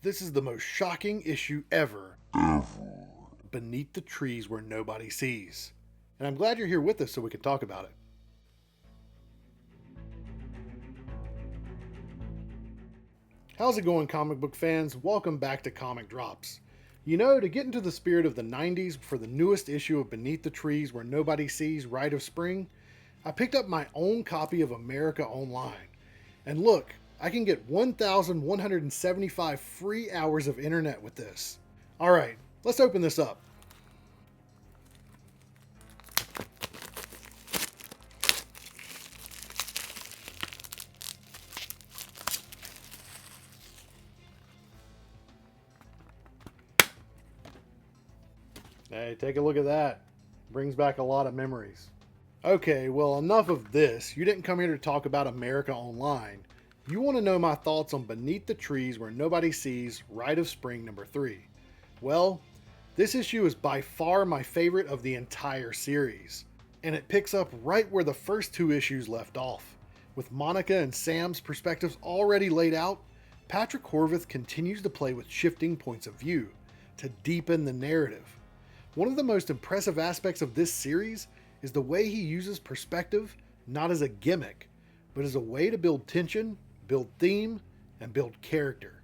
This is the most shocking issue ever. Beneath the trees where nobody sees. And I'm glad you're here with us so we can talk about it. How's it going, comic book fans? Welcome back to Comic Drops. You know, to get into the spirit of the 90s for the newest issue of Beneath the Trees Where Nobody Sees Rite of Spring, I picked up my own copy of America Online. And look, I can get 1,175 free hours of internet with this. Alright, let's open this up. Hey, take a look at that. Brings back a lot of memories. Okay, well, enough of this. You didn't come here to talk about America Online. You want to know my thoughts on Beneath the Trees Where Nobody Sees Rite of Spring number 3. Well, this issue is by far my favorite of the entire series, and it picks up right where the first two issues left off. With Monica and Sam's perspectives already laid out, Patrick Horvath continues to play with shifting points of view to deepen the narrative. One of the most impressive aspects of this series is the way he uses perspective not as a gimmick, but as a way to build tension, build theme, and build character.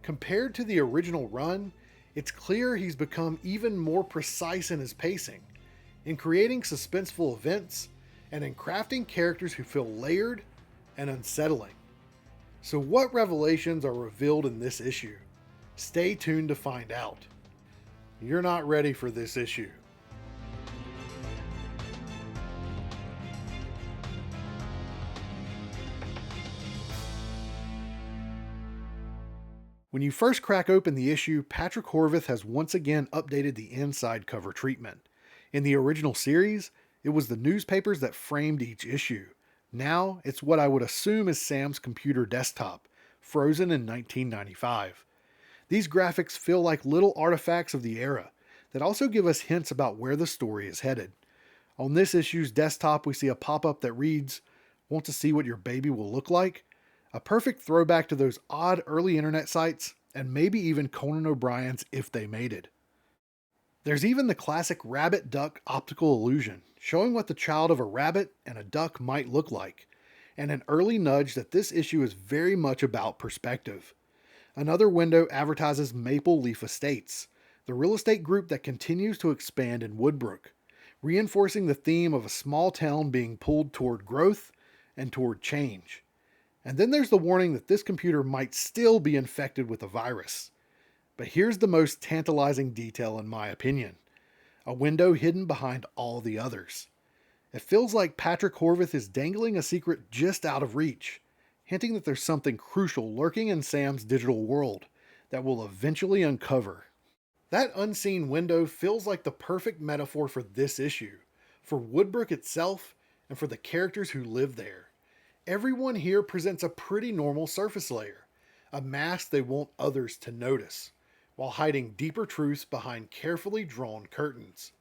Compared to the original run, it's clear he's become even more precise in his pacing, in creating suspenseful events, and in crafting characters who feel layered and unsettling. So what revelations are revealed in this issue? Stay tuned to find out. You're not ready for this issue. When you first crack open the issue, Patrick Horvath has once again updated the inside cover treatment. In the original series, it was the newspapers that framed each issue. Now, it's what I would assume is Sam's computer desktop, frozen in 1995. These graphics feel like little artifacts of the era that also give us hints about where the story is headed. On this issue's desktop, we see a pop-up that reads, "Want to see what your baby will look like?" A perfect throwback to those odd early internet sites, and maybe even Conan O'Brien's If They Made It. There's even the classic rabbit-duck optical illusion, showing what the child of a rabbit and a duck might look like, and an early nudge that this issue is very much about perspective. Another window advertises Maple Leaf Estates, the real estate group that continues to expand in Woodbrook, reinforcing the theme of a small town being pulled toward growth and toward change. And then there's the warning that this computer might still be infected with a virus. But here's the most tantalizing detail in my opinion. A window hidden behind all the others. It feels like Patrick Horvath is dangling a secret just out of reach, hinting that there's something crucial lurking in Sam's digital world that we'll eventually uncover. That unseen window feels like the perfect metaphor for this issue, for Woodbrook itself, and for the characters who live there. Everyone here presents a pretty normal surface layer, a mask they want others to notice, while hiding deeper truths behind carefully drawn curtains.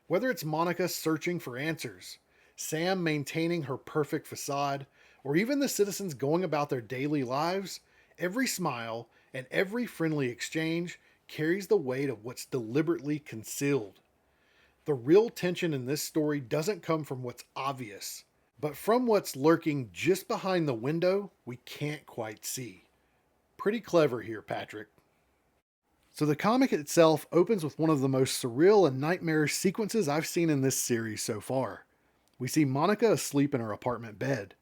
Whether it's Monica searching for answers, Sam maintaining her perfect facade, or even the citizens going about their daily lives, every smile and every friendly exchange carries the weight of what's deliberately concealed. The real tension in this story doesn't come from what's obvious, but from what's lurking just behind the window we can't quite see. Pretty clever here, Patrick. So the comic itself opens with one of the most surreal and nightmarish sequences I've seen in this series so far. We see Monica asleep in her apartment bed.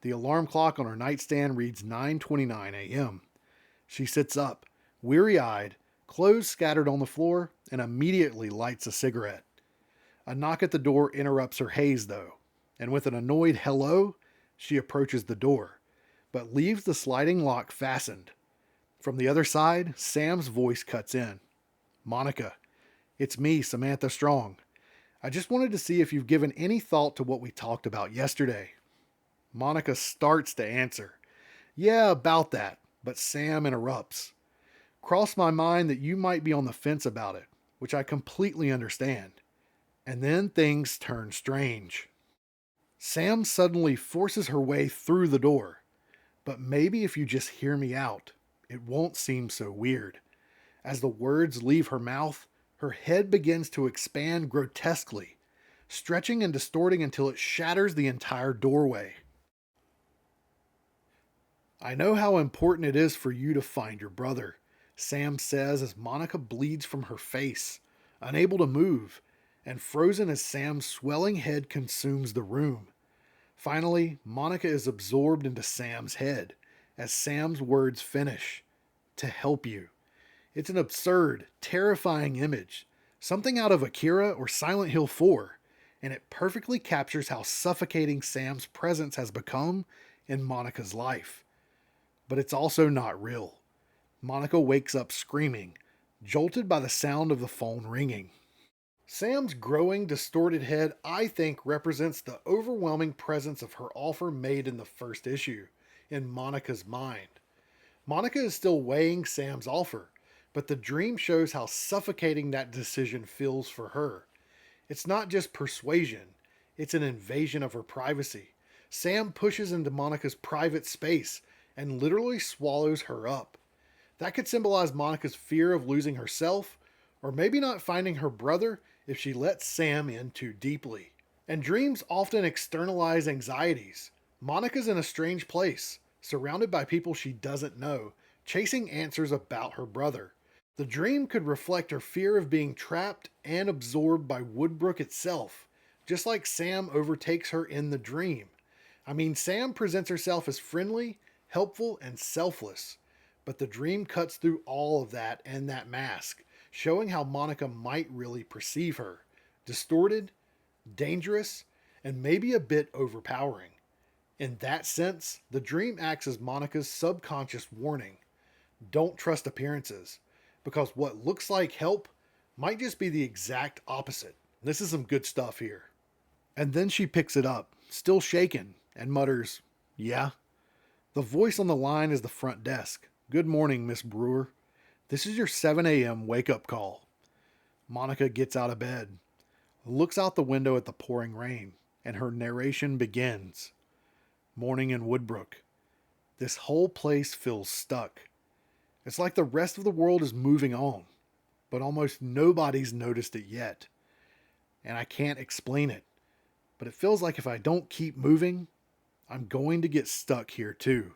The alarm clock on her nightstand reads 9:29 a.m. She sits up, weary-eyed, clothes scattered on the floor, and immediately lights a cigarette. A knock at the door interrupts her haze, though, and with an annoyed hello, she approaches the door, but leaves the sliding lock fastened. From the other side, Sam's voice cuts in. "Monica, it's me, Samantha Strong. I just wanted to see if you've given any thought to what we talked about yesterday." Monica starts to answer. "Yeah, about that," but Sam interrupts. "Crossed my mind that you might be on the fence about it, which I completely understand." And then things turn strange. Sam suddenly forces her way through the door. "But maybe if you just hear me out, it won't seem so weird. As the words leave her mouth, her head begins to expand grotesquely, stretching and distorting until it shatters the entire doorway. "I know how important it is for you to find your brother," Sam says as Monica bleeds from her face, unable to move, and frozen as Sam's swelling head consumes the room. Finally, Monica is absorbed into Sam's head as Sam's words finish. "To help you." It's an absurd, terrifying image, something out of Akira or Silent Hill 4, and it perfectly captures how suffocating Sam's presence has become in Monica's life. But it's also not real. Monica wakes up screaming, jolted by the sound of the phone ringing. Sam's growing, distorted head, I think, represents the overwhelming presence of her offer made in the first issue, in Monica's mind. Monica is still weighing Sam's offer, but the dream shows how suffocating that decision feels for her. It's not just persuasion, it's an invasion of her privacy. Sam pushes into Monica's private space and literally swallows her up. That could symbolize Monica's fear of losing herself, or maybe not finding her brother if she lets Sam in too deeply. And dreams often externalize anxieties. Monica's in a strange place, surrounded by people she doesn't know, chasing answers about her brother. The dream could reflect her fear of being trapped and absorbed by Woodbrook itself, just like Sam overtakes her in the dream. I mean, Sam presents herself as friendly, helpful, and selfless, but the dream cuts through all of that and that mask, showing how Monica might really perceive her: distorted, dangerous, and maybe a bit overpowering. In that sense, the dream acts as Monica's subconscious warning. Don't trust appearances, because what looks like help might just be the exact opposite. This is some good stuff here. And then she picks it up, still shaken, and mutters, "Yeah?" The voice on the line is the front desk. "Good morning, Miss Brewer. This is your 7 a.m. wake-up call." Monica gets out of bed, looks out the window at the pouring rain, and her narration begins. Morning in Woodbrook. This whole place feels stuck. It's like the rest of the world is moving on, but almost nobody's noticed it yet. And I can't explain it, but it feels like if I don't keep moving, I'm going to get stuck here too.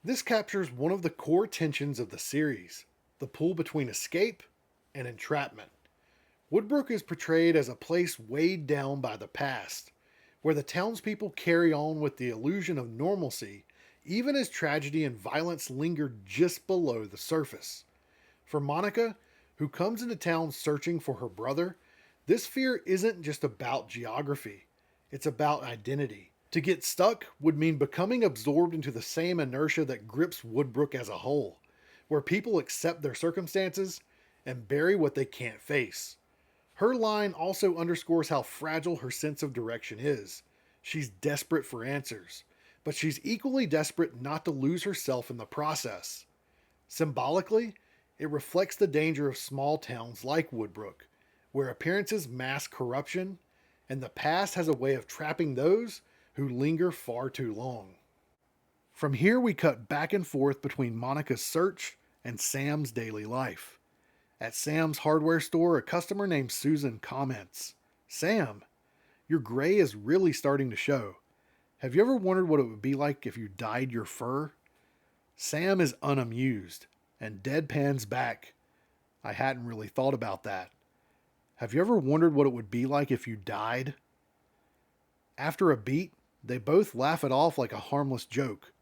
This captures one of the core tensions of the series: the pull between escape and entrapment. Woodbrook is portrayed as a place weighed down by the past, where the townspeople carry on with the illusion of normalcy, even as tragedy and violence linger just below the surface. For Monica, who comes into town searching for her brother, this fear isn't just about geography, it's about identity. To get stuck would mean becoming absorbed into the same inertia that grips Woodbrook as a whole, where people accept their circumstances and bury what they can't face. Her line also underscores how fragile her sense of direction is. She's desperate for answers, but she's equally desperate not to lose herself in the process. Symbolically, it reflects the danger of small towns like Woodbrook, where appearances mask corruption, and the past has a way of trapping those who linger far too long. From here, we cut back and forth between Monica's search and Sam's daily life. At Sam's hardware store, a customer named Susan comments, "Sam, your gray is really starting to show. Have you ever wondered what it would be like if you dyed your fur?" Sam is unamused and deadpans back, "I hadn't really thought about that. Have you ever wondered what it would be like if you died?" After a beat, they both laugh it off like a harmless joke,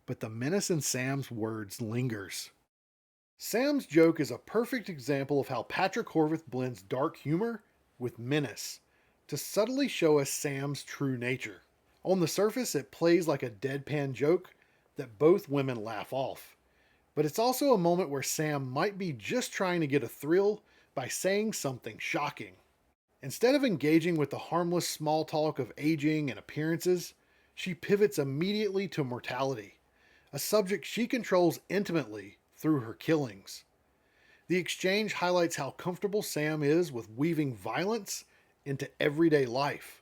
but the menace in Sam's words lingers. Sam's joke is a perfect example of how Patrick Horvath blends dark humor with menace to subtly show us Sam's true nature. On the surface, it plays like a deadpan joke that both women laugh off, but it's also a moment where Sam might be just trying to get a thrill by saying something shocking. Instead of engaging with the harmless small talk of aging and appearances, she pivots immediately to mortality, a subject she controls intimately through her killings. The exchange highlights how comfortable Sam is with weaving violence into everyday life,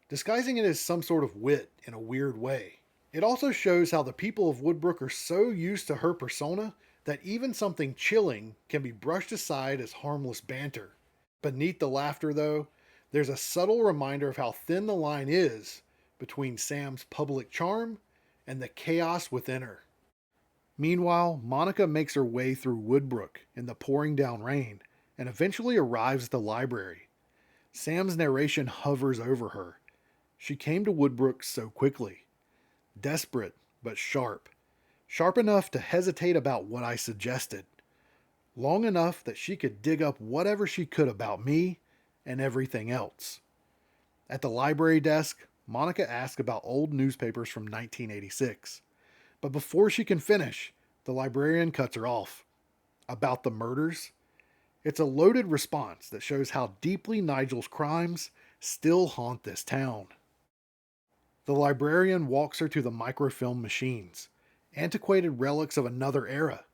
disguising it as some sort of wit in a weird way. It also shows how the people of Woodbrook are so used to her persona that even something chilling can be brushed aside as harmless banter. Beneath the laughter, though, there's a subtle reminder of how thin the line is between Sam's public charm and the chaos within her. Meanwhile, Monica makes her way through Woodbrook in the pouring down rain and eventually arrives at the library. Sam's narration hovers over her. She came to Woodbrook so quickly. Desperate, but sharp. Sharp enough to hesitate about what I suggested. Long enough that she could dig up whatever she could about me and everything else. At the library desk, Monica asks about old newspapers from 1986. But before she can finish, the librarian cuts her off. About the murders? It's a loaded response that shows how deeply Nigel's crimes still haunt this town. The librarian walks her to the microfilm machines, antiquated relics of another era,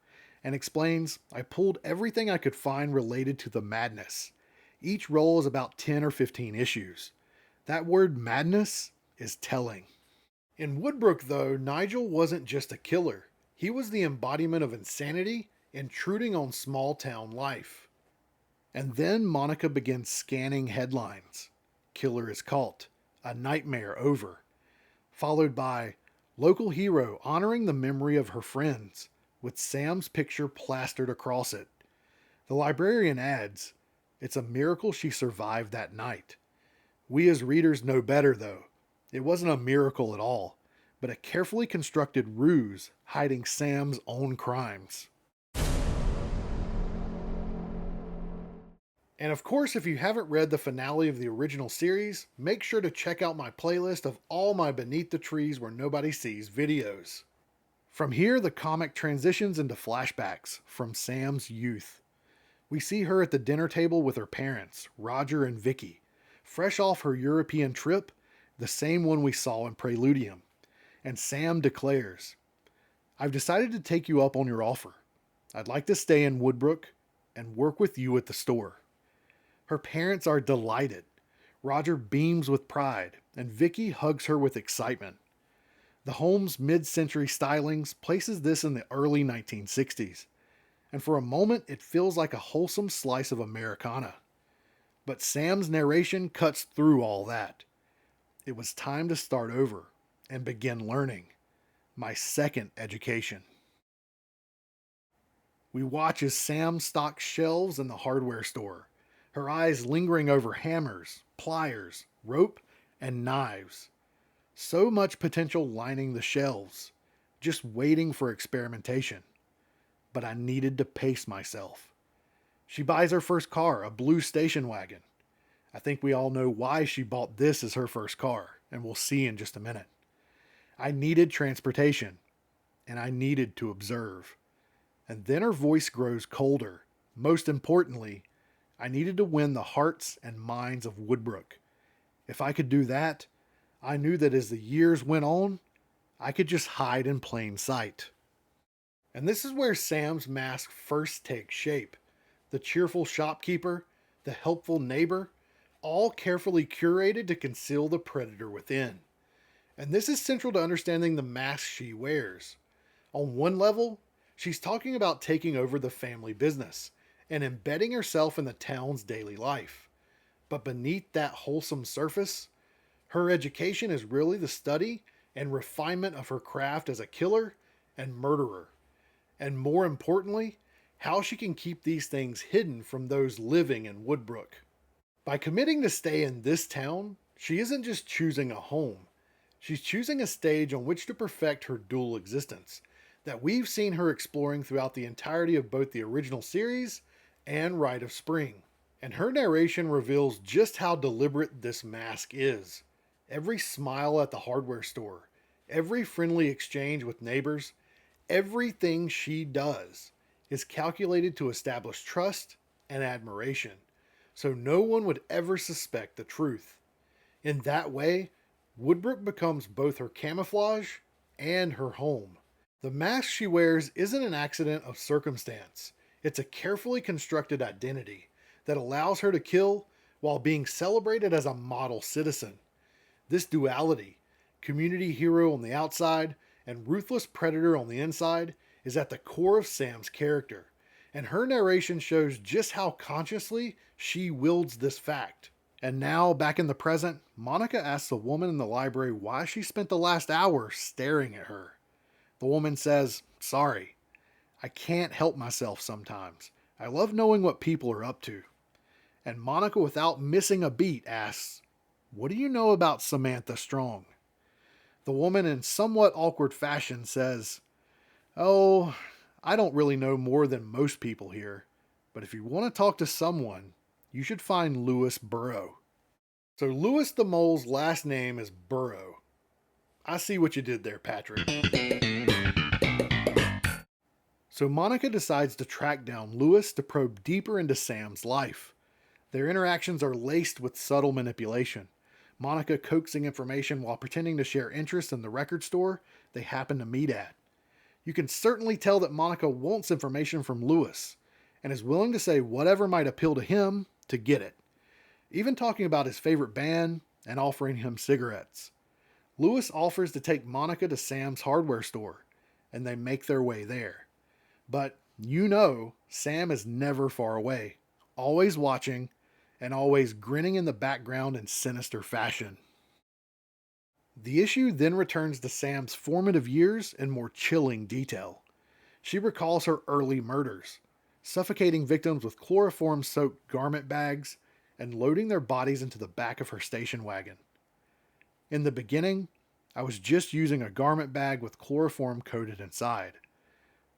and explains, I pulled everything I could find related to the madness. Each roll is about 10 or 15 issues. That word madness is telling. In Woodbrook, though, Nigel wasn't just a killer. He was the embodiment of insanity intruding on small town life. And then Monica begins scanning headlines. Killer is caught. A nightmare over. Followed by local hero honoring the memory of her friends, with Sam's picture plastered across it. The librarian adds, it's a miracle she survived that night. We as readers know better, though. It wasn't a miracle at all, but a carefully constructed ruse hiding Sam's own crimes. And of course, if you haven't read the finale of the original series, make sure to check out my playlist of all my Beneath the Trees Where Nobody Sees videos. From here, the comic transitions into flashbacks from Sam's youth. We see her at the dinner table with her parents, Roger and Vicky, fresh off her European trip, the same one we saw in Preludium. And Sam declares, I've decided to take you up on your offer. I'd like to stay in Woodbrook and work with you at the store. Her parents are delighted. Roger beams with pride, and Vicky hugs her with excitement. The home's mid-century stylings places this in the early 1960s, and for a moment it feels like a wholesome slice of Americana. But Sam's narration cuts through all that. It was time to start over and begin learning. My second education. We watch as Sam stocks shelves in the hardware store, her eyes lingering over hammers, pliers, rope, and knives. So much potential lining the shelves, just waiting for experimentation. But I needed to pace myself. She buys her first car, a blue station wagon. I think we all know why she bought this as her first car, and we'll see in just a minute. I needed transportation, and I needed to observe. And then her voice grows colder. Most importantly, I needed to win the hearts and minds of Woodbrook. If I could do that, I knew that as the years went on, I could just hide in plain sight. And this is where Sam's mask first takes shape. The cheerful shopkeeper, the helpful neighbor, all carefully curated to conceal the predator within. And this is central to understanding the mask she wears. On one level, she's talking about taking over the family business and embedding herself in the town's daily life. But beneath that wholesome surface, her education is really the study and refinement of her craft as a killer and murderer. And more importantly, how she can keep these things hidden from those living in Woodbrook. By committing to stay in this town, she isn't just choosing a home. She's choosing a stage on which to perfect her dual existence that we've seen her exploring throughout the entirety of both the original series and Rite of Spring. And her narration reveals just how deliberate this mask is. Every smile at the hardware store, every friendly exchange with neighbors, everything she does is calculated to establish trust and admiration, so no one would ever suspect the truth. In that way, Woodbrook becomes both her camouflage and her home. The mask she wears isn't an accident of circumstance. It's a carefully constructed identity that allows her to kill while being celebrated as a model citizen. This duality, community hero on the outside, and ruthless predator on the inside, is at the core of Sam's character, and her narration shows just how consciously she wields this fact. And now, back in the present, Monica asks the woman in the library why she spent the last hour staring at her. The woman says, "Sorry, I can't help myself sometimes. I love knowing what people are up to." And Monica, without missing a beat, asks, "What do you know about Samantha Strong?" The woman, in somewhat awkward fashion, says, "Oh, I don't really know more than most people here, but if you want to talk to someone, you should find Louis Burrow." So Louis the Mole's last name is Burrow. I see what you did there, Patrick. So Monica decides to track down Louis to probe deeper into Sam's life. Their interactions are laced with subtle manipulation. Monica coaxing information while pretending to share interest in the record store they happen to meet at. You can certainly tell that Monica wants information from Louis and is willing to say whatever might appeal to him to get it, even talking about his favorite band and offering him cigarettes. Louis offers to take Monica to Sam's hardware store, and they make their way there. But Sam is never far away, always watching, and always grinning in the background in sinister fashion. The issue then returns to Sam's formative years in more chilling detail. She recalls her early murders, suffocating victims with chloroform-soaked garment bags and loading their bodies into the back of her station wagon. In the beginning, I was just using a garment bag with chloroform coated inside.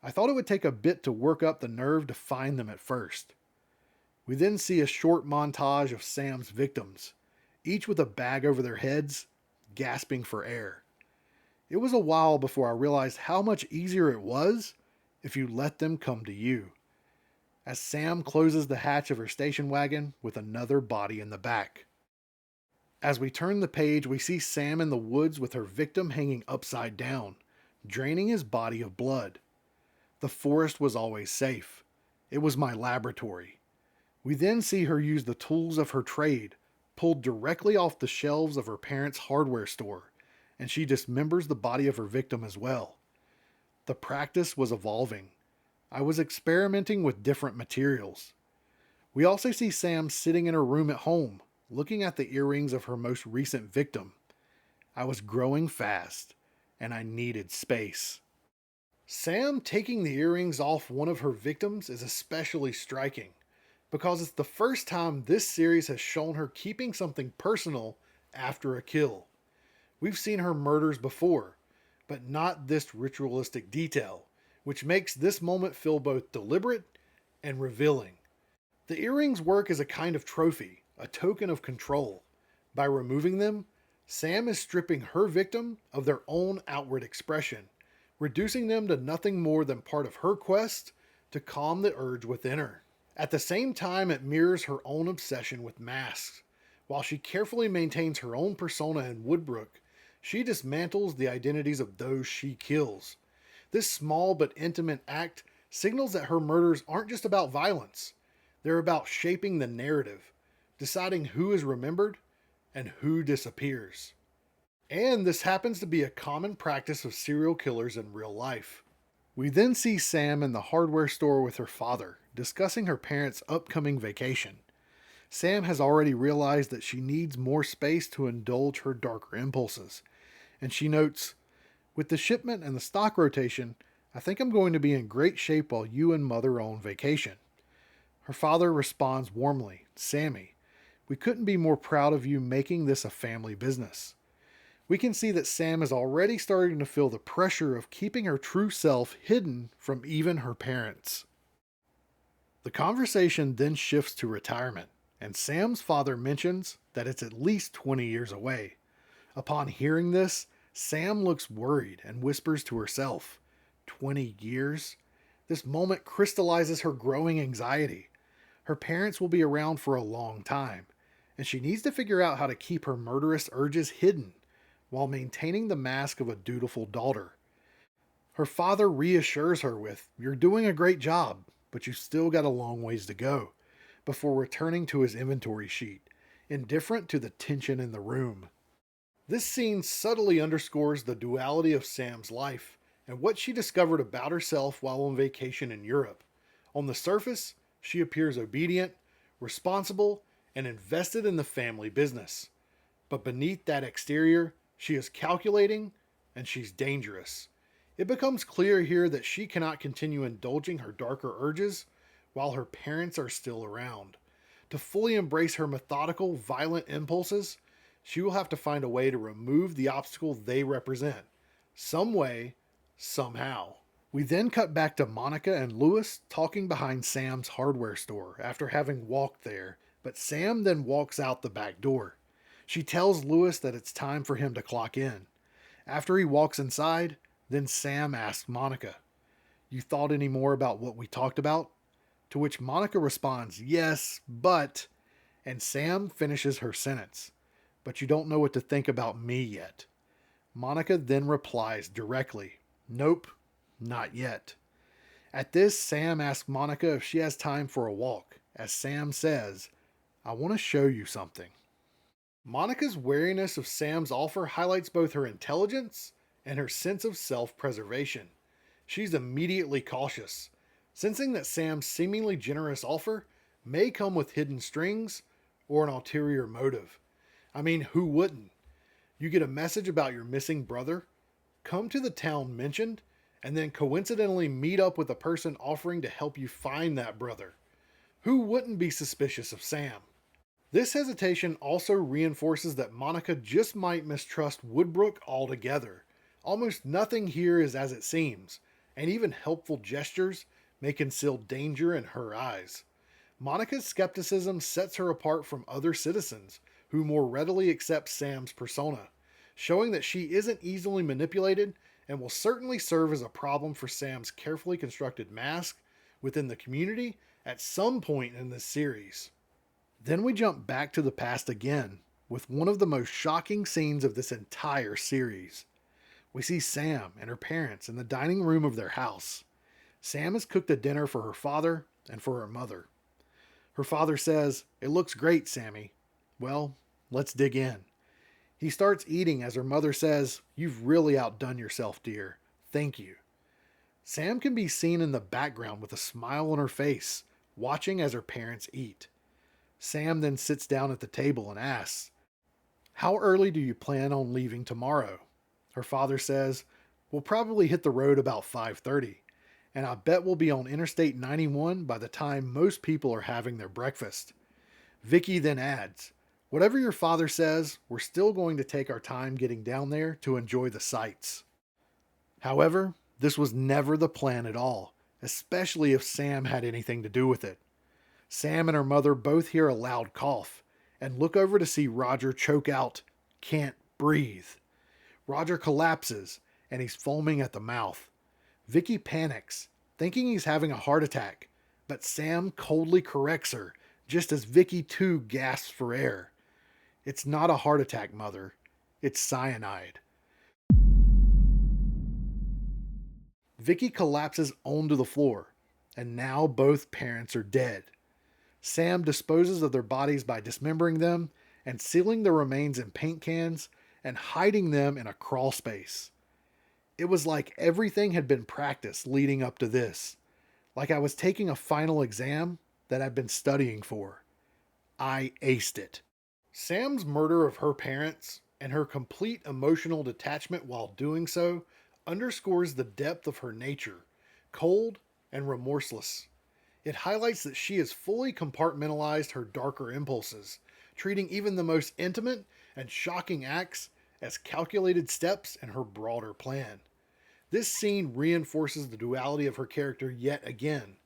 I thought it would take a bit to work up the nerve to find them at first. We then see a short montage of Sam's victims, each with a bag over their heads, gasping for air. It was a while before I realized how much easier it was if you let them come to you. As Sam closes the hatch of her station wagon with another body in the back. As we turn the page, we see Sam in the woods with her victim hanging upside down, draining his body of blood. The forest was always safe. It was my laboratory. We then see her use the tools of her trade, pulled directly off the shelves of her parents' hardware store, and she dismembers the body of her victim as well. The practice was evolving. I was experimenting with different materials. We also see Sam sitting in her room at home, looking at the earrings of her most recent victim. I was growing fast, and I needed space. Sam taking the earrings off one of her victims is especially striking, because it's the first time this series has shown her keeping something personal after a kill. We've seen her murders before, but not this ritualistic detail, which makes this moment feel both deliberate and revealing. The earrings work as a kind of trophy, a token of control. By removing them, Sam is stripping her victim of their own outward expression, reducing them to nothing more than part of her quest to calm the urge within her. At the same time, it mirrors her own obsession with masks. While she carefully maintains her own persona in Woodbrook, she dismantles the identities of those she kills. This small but intimate act signals that her murders aren't just about violence. They're about shaping the narrative, deciding who is remembered and who disappears. And this happens to be a common practice of serial killers in real life. We then see Sam in the hardware store with her father, discussing her parents' upcoming vacation. Sam has already realized that she needs more space to indulge her darker impulses, and she notes, "With the shipment and the stock rotation, I think I'm going to be in great shape while you and Mother are on vacation." Her father responds warmly, "Sammy, we couldn't be more proud of you making this a family business." We can see that Sam is already starting to feel the pressure of keeping her true self hidden from even her parents. The conversation then shifts to retirement, and Sam's father mentions that it's at least 20 years away. Upon hearing this, Sam looks worried and whispers to herself, 20 years? This moment crystallizes her growing anxiety. Her parents will be around for a long time, and she needs to figure out how to keep her murderous urges hidden while maintaining the mask of a dutiful daughter. Her father reassures her with, "You're doing a great job, but you still got a long ways to go," before returning to his inventory sheet, indifferent to the tension in the room. This scene subtly underscores the duality of Sam's life and what she discovered about herself while on vacation in Europe. On the surface, she appears obedient, responsible, and invested in the family business. But beneath that exterior, she is calculating and she's dangerous. It becomes clear here that she cannot continue indulging her darker urges while her parents are still around. To fully embrace her methodical, violent impulses, she will have to find a way to remove the obstacle they represent. Some way, somehow. We then cut back to Monica and Lewis talking behind Sam's hardware store after having walked there, but Sam then walks out the back door. She tells Lewis that it's time for him to clock in. After he walks inside, then Sam asks Monica, "You thought any more about what we talked about?" To which Monica responds, "Yes, but," and Sam finishes her sentence, "But you don't know what to think about me yet." Monica then replies directly, "Nope, not yet." At this, Sam asks Monica if she has time for a walk, as Sam says, "I want to show you something." Monica's wariness of Sam's offer highlights both her intelligence and her sense of self-preservation. She's immediately cautious, sensing that Sam's seemingly generous offer may come with hidden strings or an ulterior motive. I mean, who wouldn't? You get a message about your missing brother, come to the town mentioned, and then coincidentally meet up with a person offering to help you find that brother. Who wouldn't be suspicious of Sam? This hesitation also reinforces that Monica just might mistrust Woodbrook altogether. Almost nothing here is as it seems, and even helpful gestures may conceal danger in her eyes. Monica's skepticism sets her apart from other citizens who more readily accept Sam's persona, showing that she isn't easily manipulated and will certainly serve as a problem for Sam's carefully constructed mask within the community at some point in this series. Then we jump back to the past again, with one of the most shocking scenes of this entire series. We see Sam and her parents in the dining room of their house. Sam has cooked a dinner for her father and for her mother. Her father says, "It looks great, Sammy." Well, let's dig in. He starts eating as her mother says, "You've really outdone yourself, dear. Thank you." Sam can be seen in the background with a smile on her face, watching as her parents eat. Sam then sits down at the table and asks, "How early do you plan on leaving tomorrow?" Her father says, "We'll probably hit the road about 5:30, and I bet we'll be on Interstate 91 by the time most people are having their breakfast." Vicky then adds, "Whatever your father says, we're still going to take our time getting down there to enjoy the sights." However, this was never the plan at all, especially if Sam had anything to do with it. Sam and her mother both hear a loud cough and look over to see Roger choke out, "Can't breathe." Roger collapses and he's foaming at the mouth. Vicky panics, thinking he's having a heart attack, but Sam coldly corrects her just as Vicky too gasps for air. "It's not a heart attack, Mother. It's cyanide." Vicky collapses onto the floor, and now both parents are dead. Sam disposes of their bodies by dismembering them and sealing the remains in paint cans and hiding them in a crawl space. It was like everything had been practiced leading up to this, like I was taking a final exam that I'd been studying for. I aced it. Sam's murder of her parents and her complete emotional detachment while doing so underscores the depth of her nature, cold and remorseless. It highlights that she has fully compartmentalized her darker impulses, treating even the most intimate and shocking acts as calculated steps in her broader plan. This scene reinforces the duality of her character yet again.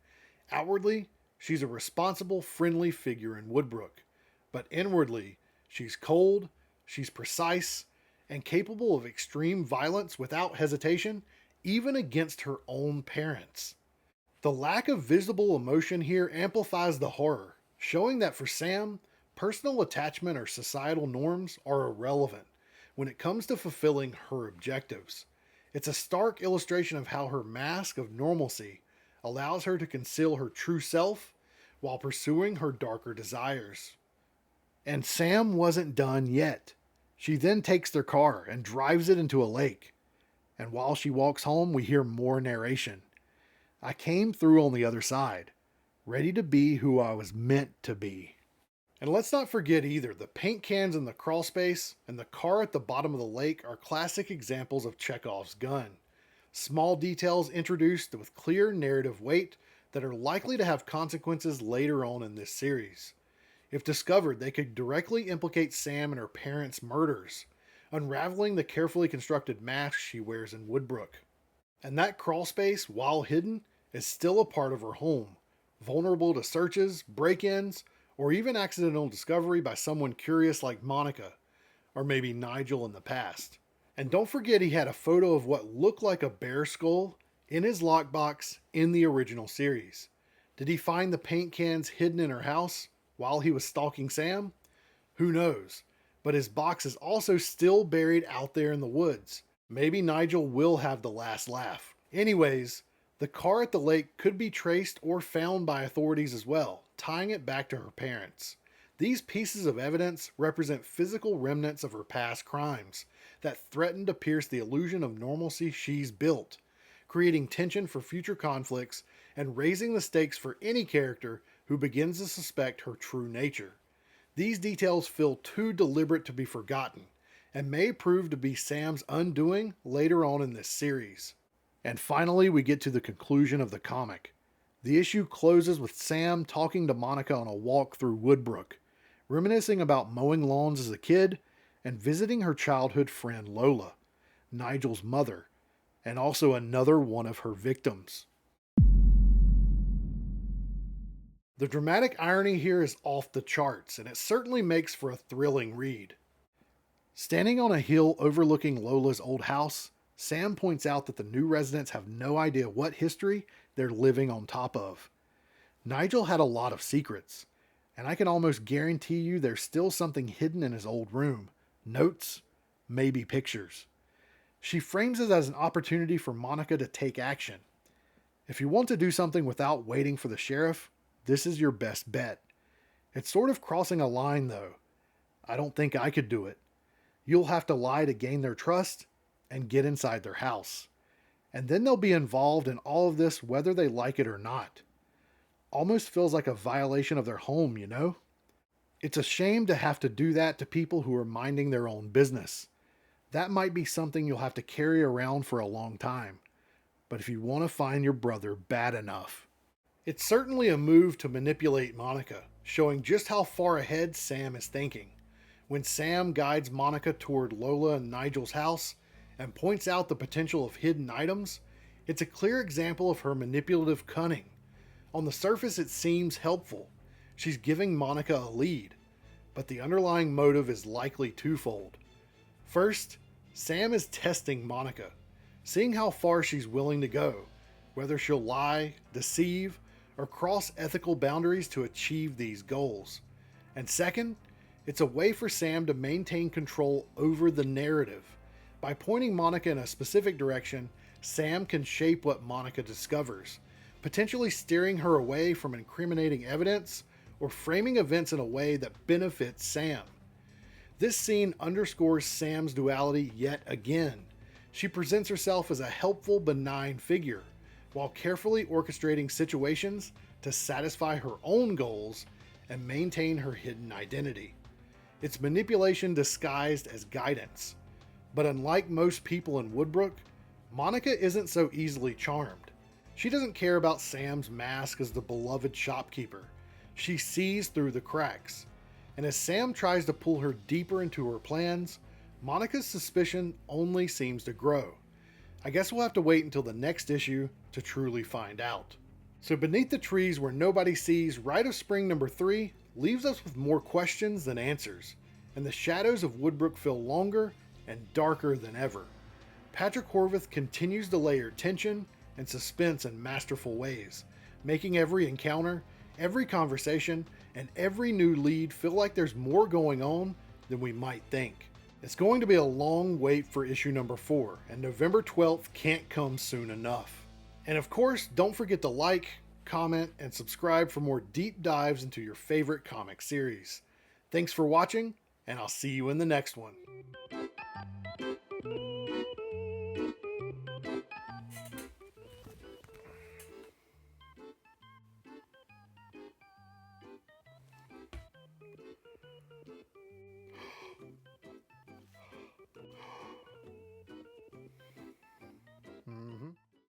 Outwardly, she's a responsible, friendly figure in Woodbrook, but inwardly, she's cold, she's precise, and capable of extreme violence without hesitation, even against her own parents. The lack of visible emotion here amplifies the horror, showing that for Sam, personal attachment or societal norms are irrelevant when it comes to fulfilling her objectives. It's a stark illustration of how her mask of normalcy allows her to conceal her true self while pursuing her darker desires. And Sam wasn't done yet. She then takes their car and drives it into a lake. And while she walks home, we hear more narration. I came through on the other side, ready to be who I was meant to be. And let's not forget either, the paint cans in the crawl space and the car at the bottom of the lake are classic examples of Chekhov's gun. Small details introduced with clear narrative weight that are likely to have consequences later on in this series. If discovered, they could directly implicate Sam in her parents' murders, unraveling the carefully constructed mask she wears in Woodbrook. And that crawl space, while hidden, is still a part of her home, vulnerable to searches, break-ins, or even accidental discovery by someone curious like Monica, or maybe Nigel in the past. And don't forget he had a photo of what looked like a bear skull in his lockbox in the original series. Did he find the paint cans hidden in her house while he was stalking Sam? Who knows? But his box is also still buried out there in the woods. Maybe Nigel will have the last laugh. Anyways, the car at the lake could be traced or found by authorities as well, tying it back to her parents. These pieces of evidence represent physical remnants of her past crimes that threaten to pierce the illusion of normalcy she's built, creating tension for future conflicts and raising the stakes for any character who begins to suspect her true nature. These details feel too deliberate to be forgotten, and may prove to be Sam's undoing later on in this series. And finally, we get to the conclusion of the comic. The issue closes with Sam talking to Monica on a walk through Woodbrook, reminiscing about mowing lawns as a kid and visiting her childhood friend Lola, Nigel's mother, and also another one of her victims. The dramatic irony here is off the charts, and it certainly makes for a thrilling read. Standing on a hill overlooking Lola's old house, Sam points out that the new residents have no idea what history they're living on top of. Nigel had a lot of secrets, and I can almost guarantee you there's still something hidden in his old room. Notes, maybe pictures. She frames it as an opportunity for Monica to take action. If you want to do something without waiting for the sheriff, this is your best bet. It's sort of crossing a line though. I don't think I could do it. You'll have to lie to gain their trust and get inside their house. And then they'll be involved in all of this whether they like it or not. Almost feels like a violation of their home, you know? It's a shame to have to do that to people who are minding their own business. That might be something you'll have to carry around for a long time. But if you want to find your brother bad enough. It's certainly a move to manipulate Monica, showing just how far ahead Sam is thinking. When Sam guides Monica toward Lola and Nigel's house and points out the potential of hidden items, it's a clear example of her manipulative cunning. On the surface it seems helpful. She's giving Monica a lead, but the underlying motive is likely twofold. First, Sam is testing Monica, seeing how far she's willing to go, whether she'll lie, deceive, or cross ethical boundaries to achieve these goals. And second, it's a way for Sam to maintain control over the narrative. By pointing Monica in a specific direction, Sam can shape what Monica discovers, potentially steering her away from incriminating evidence or framing events in a way that benefits Sam. This scene underscores Sam's duality yet again. She presents herself as a helpful, benign figure, while carefully orchestrating situations to satisfy her own goals and maintain her hidden identity. It's manipulation disguised as guidance. But unlike most people in Woodbrook, Monica isn't so easily charmed. She doesn't care about Sam's mask as the beloved shopkeeper. She sees through the cracks. And as Sam tries to pull her deeper into her plans, Monica's suspicion only seems to grow. I guess we'll have to wait until the next issue to truly find out. So Beneath the Trees Where Nobody Sees, Rite of Spring number 3 leaves us with more questions than answers, and the shadows of Woodbrook feel longer and darker than ever. Patrick Horvath continues to layer tension and suspense in masterful ways, making every encounter, every conversation, and every new lead feel like there's more going on than we might think. It's going to be a long wait for issue number 4, and November 12th can't come soon enough. And of course, don't forget to like, comment, and subscribe for more deep dives into your favorite comic series. Thanks for watching, and I'll see you in the next one.